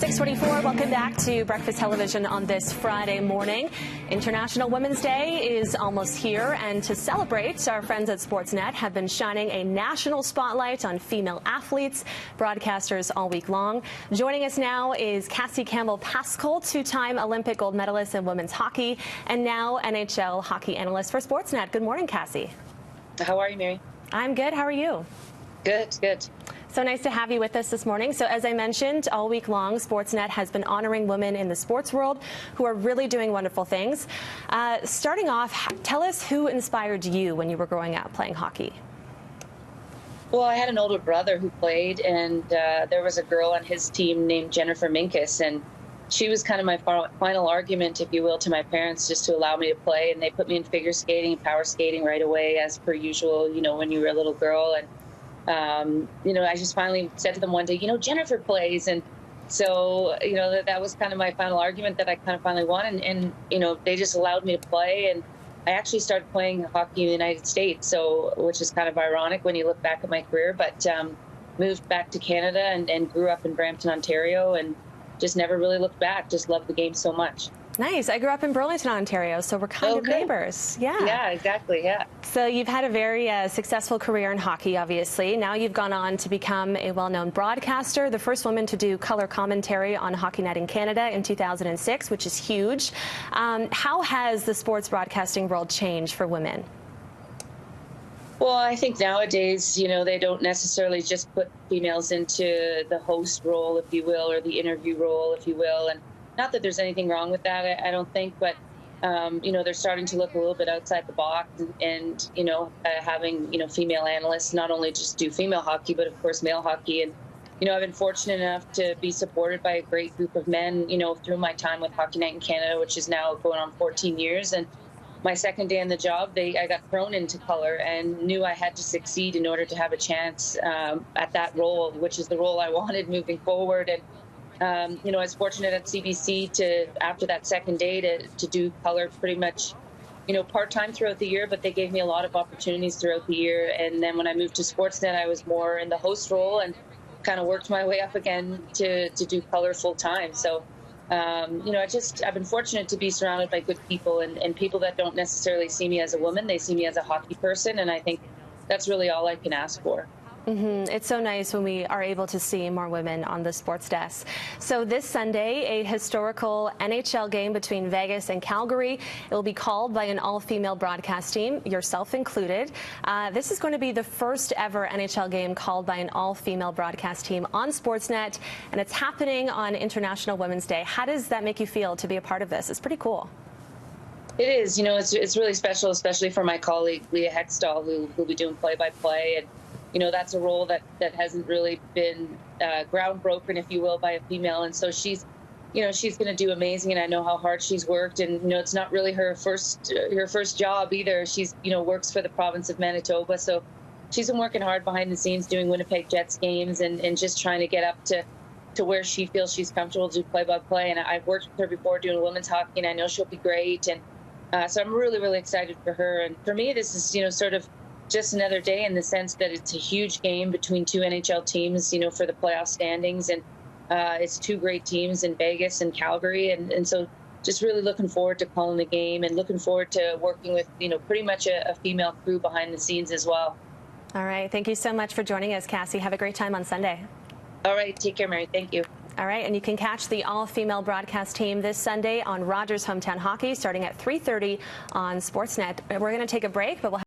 6:24. Welcome back to Breakfast Television on this Friday morning. International Women's Day is almost here, and to celebrate, our friends at Sportsnet have been shining a national spotlight on female athletes, broadcasters all week long. Joining us now is Cassie Campbell-Pascall, two-time Olympic gold medalist in women's hockey, and now NHL hockey analyst for Sportsnet. Good morning, Cassie. How are you, Mary? I'm good. How are you? Good, good. So nice to have you with us this morning. So as I mentioned, all week long, Sportsnet has been honoring women in the sports world who are really doing wonderful things. Starting off, tell us who inspired you when you were growing up playing hockey. Well, I had an older brother who played, and there was a girl on his team named Jennifer Minkus, and she was kind of my final argument, if you will, to my parents just to allow me to play. And they put me in figure skating and power skating right away, as per usual, you know, when you were a little girl. And I just finally said to them one day, Jennifer plays. And so, that was kind of my final argument that I kind of finally won. And they just allowed me to play. And I actually started playing hockey in the United States, which is kind of ironic when you look back at my career. But moved back to Canada and grew up in Brampton, Ontario, and just never really looked back. Just loved the game so much. Nice. I grew up in Burlington, Ontario, so we're kind of neighbors. Yeah. Yeah, exactly. Yeah. So you've had a very successful career in hockey, obviously. Now you've gone on to become a well-known broadcaster, the first woman to do color commentary on Hockey Night in Canada in 2006, which is huge. How has the sports broadcasting world changed for women? Well, I think nowadays, they don't necessarily just put females into the host role, if you will, or the interview role, if you will. And not that there's anything wrong with that, I don't think, but, they're starting to look a little bit outside the box and having, female analysts not only just do female hockey, but of course male hockey. And, I've been fortunate enough to be supported by a great group of men, through my time with Hockey Night in Canada, which is now going on 14 years. And my second day on the job, I got thrown into color and knew I had to succeed in order to have a chance at that role, which is the role I wanted moving forward. And I was fortunate at CBC after that second day to do color pretty much, part-time throughout the year, but they gave me a lot of opportunities throughout the year. And then when I moved to Sportsnet, I was more in the host role and kind of worked my way up again to do color full-time. So, I've been fortunate to be surrounded by good people and people that don't necessarily see me as a woman. They see me as a hockey person, and I think that's really all I can ask for. It's so nice when we are able to see more women on the sports desk. So this Sunday, a historical NHL game between Vegas and Calgary. It will be called by an all-female broadcast team, yourself included. This is going to be the first ever NHL game called by an all-female broadcast team on Sportsnet, and it's happening on International Women's Day. How does that make you feel to be a part of this? It's pretty cool. It is. It's really special, especially for my colleague, Leah Hextall, who will be doing play-by-play. And that's a role that hasn't really been groundbroken, if you will, by a female. And so she's going to do amazing. And I know how hard she's worked. And, it's not really her first job either. She's, works for the province of Manitoba. So she's been working hard behind the scenes doing Winnipeg Jets games and just trying to get up to where she feels she's comfortable to do play-by-play. And I've worked with her before doing women's hockey, and I know she'll be great. And so I'm really, really excited for her. And for me, this is, sort of just another day in the sense that it's a huge game between two NHL teams, for the playoff standings. And it's two great teams in Vegas and Calgary. And so just really looking forward to calling the game and looking forward to working with, pretty much a female crew behind the scenes as well. All right. Thank you so much for joining us, Cassie. Have a great time on Sunday. All right. Take care, Mary. Thank you. All right. And you can catch the all-female broadcast team this Sunday on Rogers Hometown Hockey starting at 3:30 on Sportsnet. We're going to take a break, but we'll